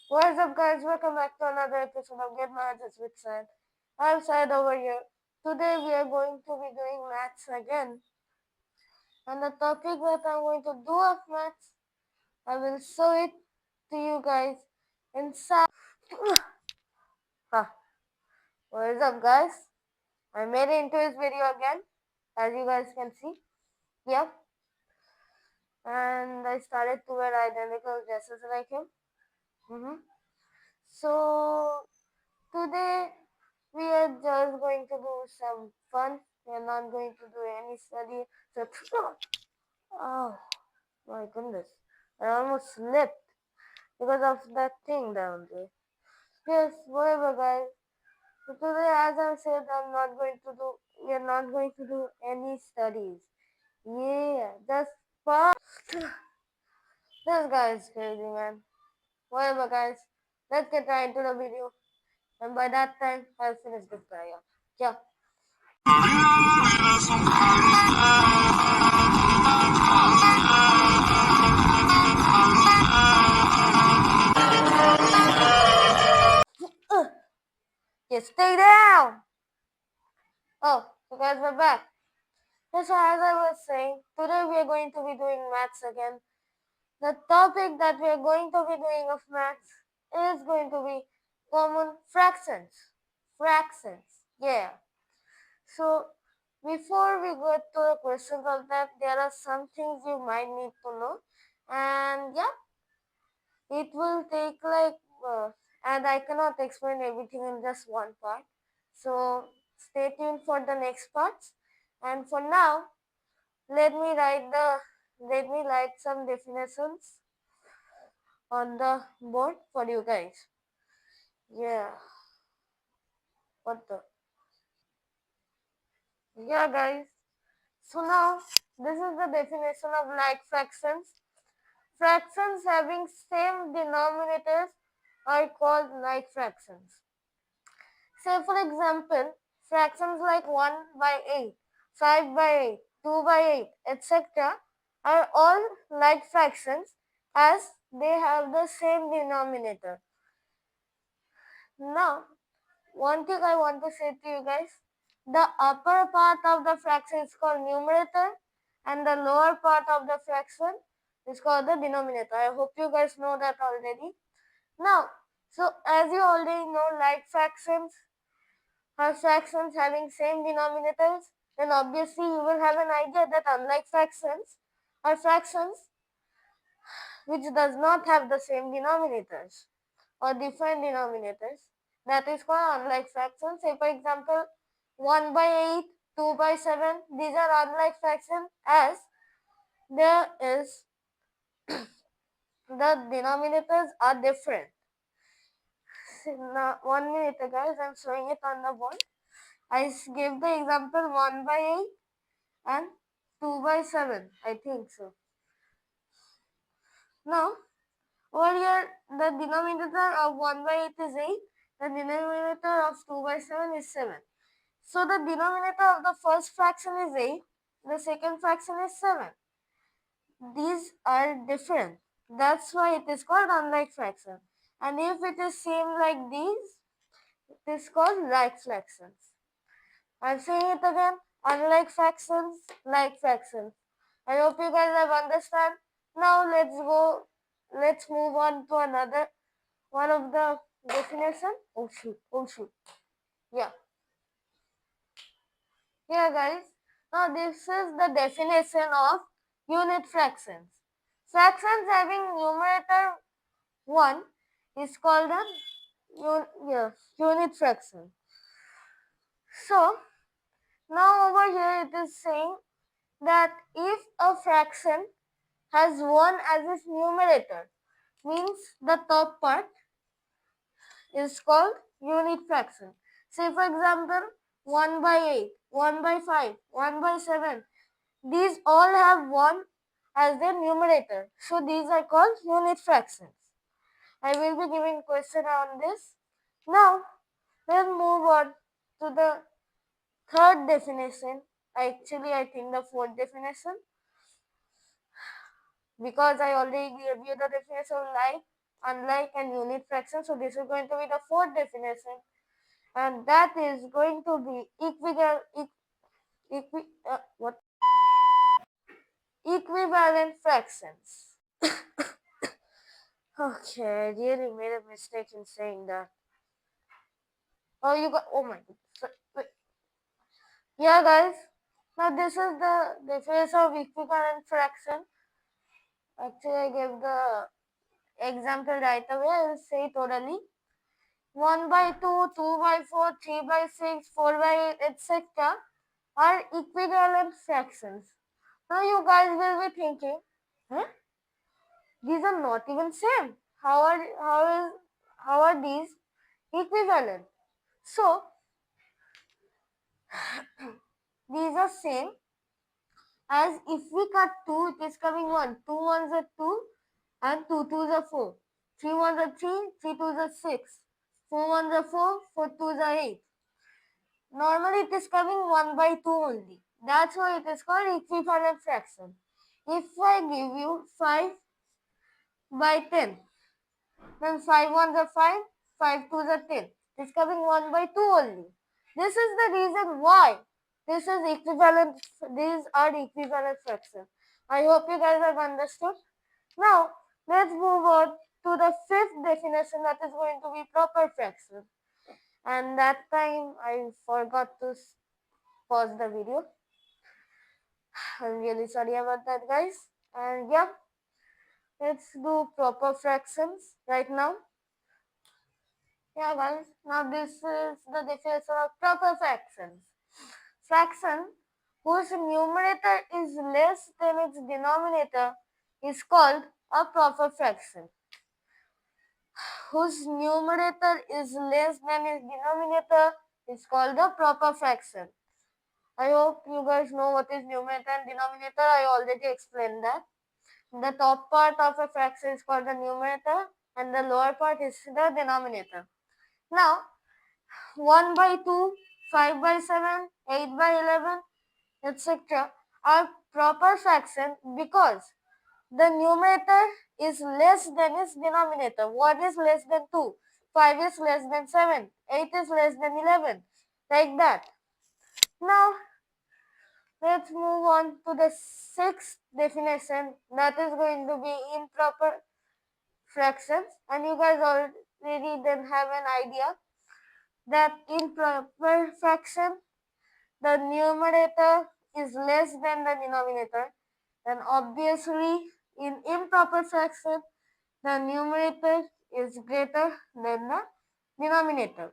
What's up, guys? Welcome back to another episode of Get Maths with Sad. I'm Sad over here. Today we are going to be doing maths again. And the topic that I'm going to do of maths, I will show it to you guys inside. What's up, guys? I made it into this video again, as you guys can see. Yep. And I started to wear identical dresses like him. So today we are just going to do some fun. We are not going to do any study. So, oh my goodness, I almost slipped because of that thing down there. Yes, whatever, guys. So today, as I said, I'm not going to do. We are not going to do any studies. Yeah, just fun. This guy is crazy, man. Whatever, guys. Let's get right into the video. And by that time, I'll finish this guy up. Yeah. Just stay down. Oh, you guys are back. So as I was saying, today we are going to be doing maths again. The topic that we are going to be doing of maths is going to be common fractions. Fractions. Yeah. So before we go to the questions of that, there are some things you might need to know. And yeah, it will take and I cannot explain everything in just one part. So stay tuned for the next parts. And for now, let me write some definitions on the board for you guys. Yeah. What the? Yeah, guys. So now this is the definition of like fractions. Fractions having same denominators are called like fractions. Say for example, fractions like 1 by 8, 5 by 8, 2 by 8, etc. are all like fractions as they have the same denominator. Now, one thing I want to say to you guys, the upper part of the fraction is called numerator and the lower part of the fraction is called the denominator. I hope you guys know that already. Now, so as you already know, like fractions are fractions having same denominators, then obviously you will have an idea that unlike fractions are fractions which does not have the same denominators or different denominators. That is called unlike fractions. Say for example, 1 by 8, 2 by 7, these are unlike fractions as there is the denominators are different. Now, 1 minute guys, I'm showing it on the board. I gave the example 1 by 8 and 2 by 7, I think so. Now, over here, the denominator of 1 by 8 is 8, the denominator of 2 by 7 is 7. So, the denominator of the first fraction is 8, the second fraction is 7. These are different. That's why it is called unlike fraction. And if it is same like these, it is called like fractions. I'm saying it again, unlike fractions, like fractions. I hope you guys have understand. Now let's move on to another one of the definition. Oh shoot. Yeah. Yeah guys. Now this is the definition of unit fractions. Fractions having numerator 1 is called a unit fraction. So now over here it is saying that if a fraction has 1 as its numerator, means the top part is called unit fraction. Say for example, 1 by 8, 1 by 5, 1 by 7. These all have 1 as their numerator. So these are called unit fractions. I will be giving question on this. Now, let's move on to the third definition. Actually, I think the fourth definition. Because I already gave you the definition of like. unlike an unit fraction. So this is going to be the fourth definition, and that is going to be equivalent fractions. Okay, I really made a mistake in saying that. Oh, you got. Oh my God. Wait. Yeah, guys. Now this is the definition of equivalent fraction. Actually, I gave the example right away. I will say it orally. 1 by 2, 2 by 4, 3 by 6, 4 by 8, etc. are equivalent fractions. Now you guys will be thinking, huh? These are not even same. How are these equivalent? So these are same as if we cut 2, it is coming 1. 2 ones are 2 and 2 twos are 4. 3 ones are 3, 3 twos are 6. 4 ones are 4, 4 twos are 8. Normally it is coming 1 by 2 only. That's why it is called equivalent fraction. If I give you 5 by 10, then 5 ones are 5, 5 twos are 10. It is coming 1 by 2 only. This is the reason why this is equivalent. These are equivalent fractions. I hope you guys have understood. Now, let's move on to the fifth definition, that is going to be proper fraction. And that time I forgot to pause the video. I'm really sorry about that, guys. And yeah, let's do proper fractions right now. Yeah, guys, now this is the definition of proper fractions. Fraction whose numerator is less than its denominator is called a proper fraction. Whose numerator is less than its denominator is called a proper fraction. I hope you guys know what is numerator and denominator. I already explained that. The top part of a fraction is called the numerator and the lower part is the denominator. Now, 1 by 2, 5 by 7, 8 by 11, etc. are proper fraction because the numerator is less than its denominator. 1 is less than 2, 5 is less than 7, 8 is less than 11, like that. Now, let's move on to the sixth definition, that is going to be improper fractions, and you guys already then have an idea that in proper fraction the numerator is less than the denominator, then obviously in improper fraction the numerator is greater than the denominator.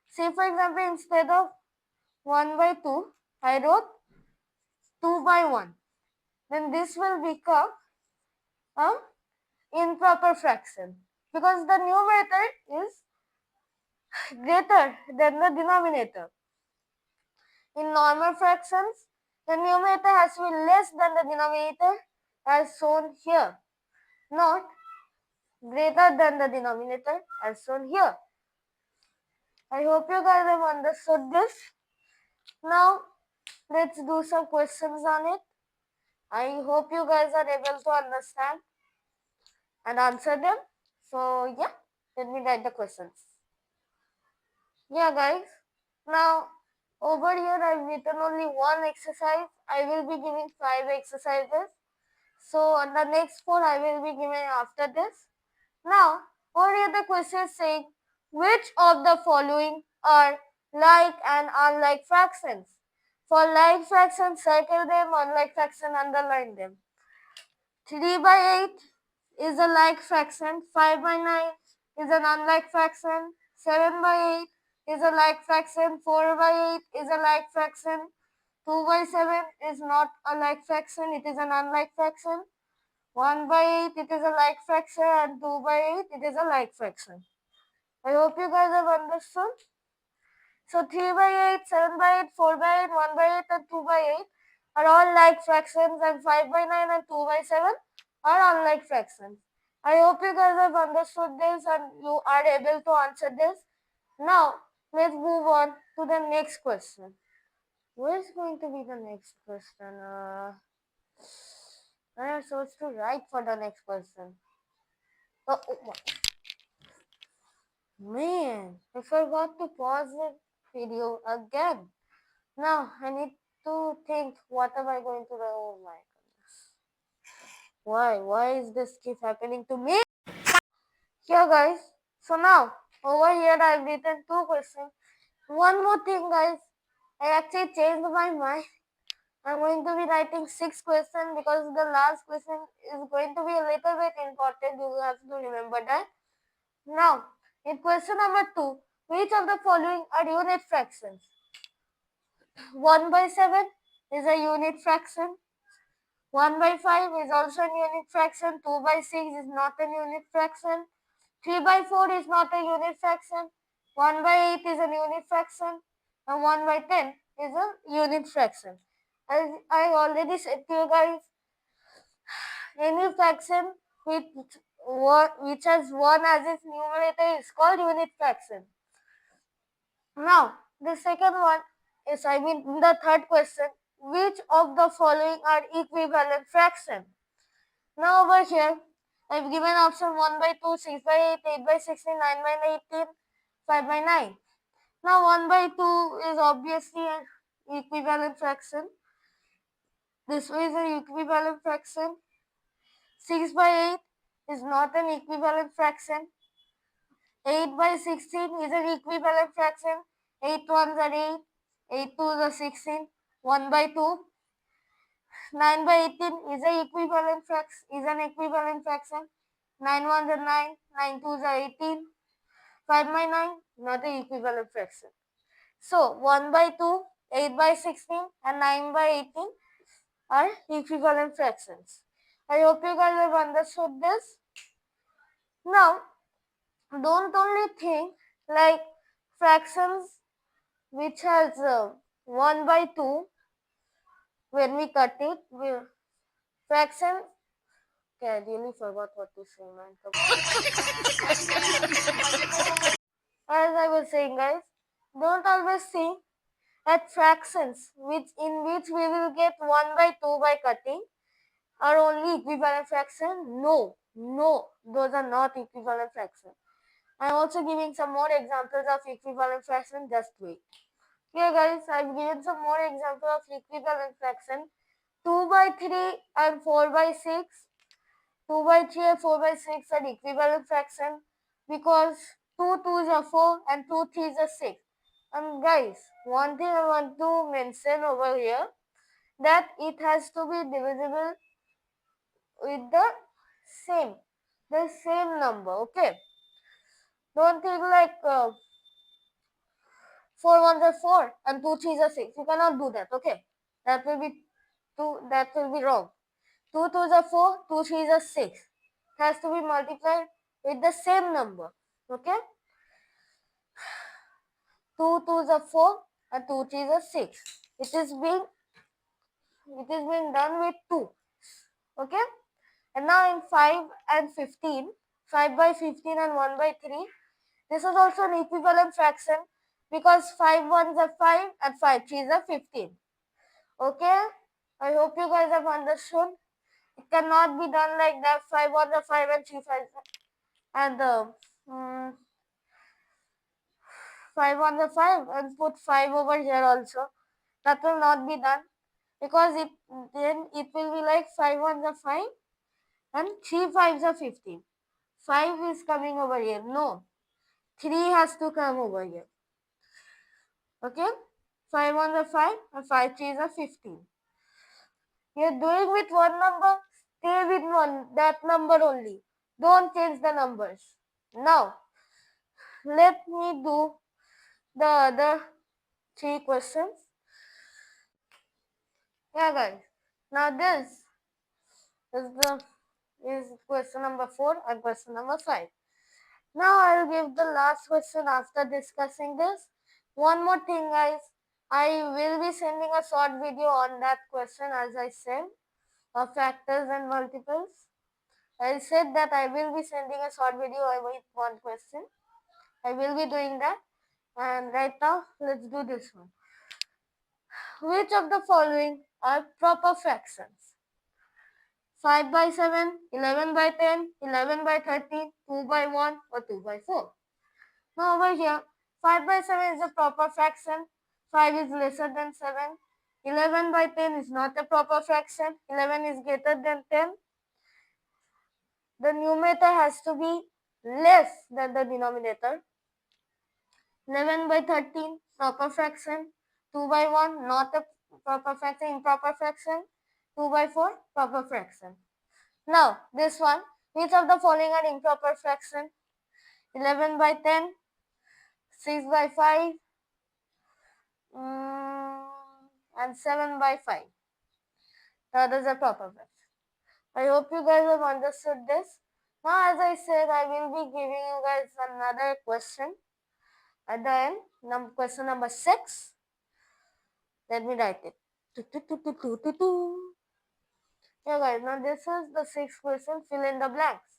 Say for example, instead of 1 by 2 I wrote 2 by 1, then this will become a improper fraction because the numerator is greater than the denominator. In normal fractions, the numerator has to be less than the denominator as shown here, not greater than the denominator as shown here. I hope you guys have understood this. Now, let's do some questions on it. I hope you guys are able to understand and answer them. So, yeah, let me write the questions. Yeah, guys. Now, over here I've written only one exercise. I will be giving 5 exercises. So, on the next 4 I will be giving after this. Now, over here the question is saying, which of the following are like and unlike fractions? For like fractions, circle them, unlike fraction, underline them. 3 by 8 is a like fraction, 5 by 9 is an unlike fraction, 7 by 8 is a like fraction, 4 by 8 is a like fraction, 2 by 7 is not a like fraction, it is an unlike fraction, 1 by 8 it is a like fraction, and 2 by 8 it is a like fraction. I hope you guys have understood. So 3 by 8, 7 by 8, 4 by 8, 1 by 8 and 2 by 8 are all like fractions, and 5 by 9 and 2 by 7 are unlike fractions. I hope you guys have understood this and you are able to answer this. Now, let's move on to the next question. Where is going to be the next question? I am supposed to write for the next question. Oh, man, I forgot to pause the video again. Now I need to think what am I going to do? Oh my goodness. Why? Why is this keep happening to me? Here guys. So now over here I've written two questions. One more thing guys. I actually changed my mind. I'm going to be writing 6 questions because the last question is going to be a little bit important. You have to remember that. Now, in question number 2, which of the following are unit fractions? 1 by 7 is a unit fraction. 1 by 5 is also a unit fraction. 2 by 6 is not a unit fraction. 3 by 4 is not a unit fraction. 1 by 8 is a unit fraction. And 1 by 10 is a unit fraction. As I already said to you guys, any fraction which has 1 as its numerator is called unit fraction. Now, the second one is, the third question, which of the following are equivalent fraction? Now over here, I've given option 1 by 2, 6 by 8, 8 by 16, 9 by 18, 5 by 9. Now 1 by 2 is obviously an equivalent fraction. This is an equivalent fraction. 6 by 8 is not an equivalent fraction. 8 by 16 is an equivalent fraction. 8 ones are 8, 8 twos are 16, 1 by 2. 9 by 18 is an equivalent fraction. 9 ones are 9, 9 twos are 18. 5 by 9, not an equivalent fraction. So 1 by 2, 8 by 16 and 9 by 18 are equivalent fractions. I hope you guys have understood this. Now, don't only think like fractions which has 1 by 2 when we cut it. Fraction. Okay, I really forgot what to say, man. As I was saying, guys, don't always think at fractions in which we will get 1 by 2 by cutting are only equivalent fraction. No, those are not equivalent fraction. I'm also giving some more examples of equivalent fraction. Just wait. Here guys, I've given some more examples of equivalent fraction. 2 by 3 and 4 by 6. 2 by 3 and 4 by 6 are equivalent fraction because 2 2s are 4 and 2 3s are 6. And guys, one thing I want to mention over here, that it has to be divisible with the same number. Okay, don't think like 4 ones are 4 and 2 3s are 6. You cannot do that. Okay, that will be wrong. 2 2s are 4, 2 3s are 6. It has to be multiplied with the same number. Okay, 2 2s are 4 and 2 3s are 6. It is being done with 2. Okay, and now in 5 and 15, 5 by 15 and 1 by 3, this is also an equivalent fraction because 5 ones are 5 and 5 threes are 15. Okay, I hope you guys have understood. It cannot be done like that. 5 ones are 5 and 3 5 and 5 ones are 5 and put 5 over here also. That will not be done because then it will be like 5 ones are 5 and 3 fives are 15. 5 is coming over here. No, 3 has to come over here. Okay, 5 ones are 5 and 5 threes are 15. You're doing with one number, stay with that number only. Don't change the numbers. Now, let me do the other 3 questions. Yeah, guys. Now this is question number 4 and question number 5. Now I'll give the last question after discussing this. One more thing, guys. I will be sending a short video on that question, as I said, of factors and multiples. I said that I will be sending a short video with one question. I will be doing that. And right now, let's do this one. Which of the following are proper fractions? 5 by 7, 11 by 10, 11 by 13, 2 by 1 or 2 by 4. Now over here, 5 by 7 is a proper fraction, 5 is lesser than 7, 11 by 10 is not a proper fraction, 11 is greater than 10. The numerator has to be less than the denominator. 11 by 13, proper fraction. 2 by 1, not a proper fraction, improper fraction. 2 by 4, proper fraction. Now, this one, which of the following are improper fraction? 11 by 10, 6 by 5, and 7 by 5. The others are proper fraction. I hope you guys have understood this. Now, as I said, I will be giving you guys another question at the end. Question number 6. Let me write it. Yeah, guys, now this is the 6th question. Fill in the blanks.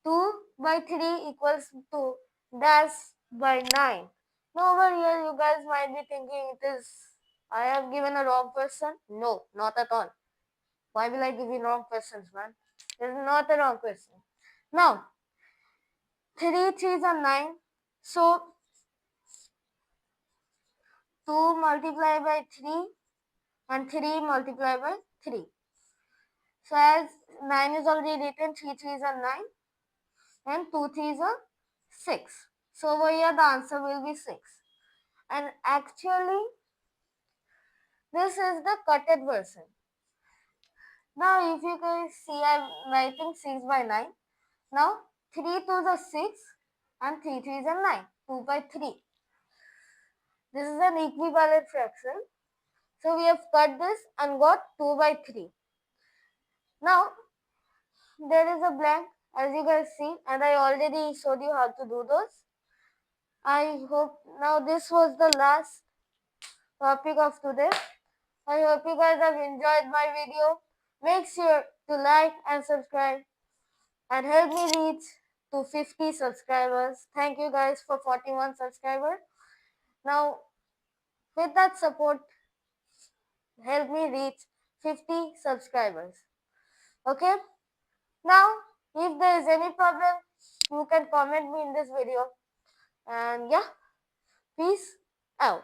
2 by 3 equals 2 dash by 9. Now over here you guys might be thinking it is I have given a wrong question. No, not at all. Why will I give you wrong questions, man? This is not a wrong question. Now 3 3s are 9. So 2 multiplied by 3 and 3 multiplied by 3. So as 9 is already written, 3 3s are 9 and 2 3s are 6. So over here the answer will be 6. And actually this is the cutted version. Now if you guys see, I'm writing 6 by 9. Now 3 2s are 6 and 3 3s are 9. 2 by 3. This is an equivalent fraction. So we have cut this and got 2 by 3. Now there is a blank as you guys see, and I already showed you how to do those. I hope now this was the last topic of today. I hope you guys have enjoyed my video. Make sure to like and subscribe and help me reach to 50 subscribers. Thank you guys for 41 subscribers. Now with that support, help me reach 50 subscribers. Okay? Now if there is any problem, you can comment me in this video. And yeah, peace out.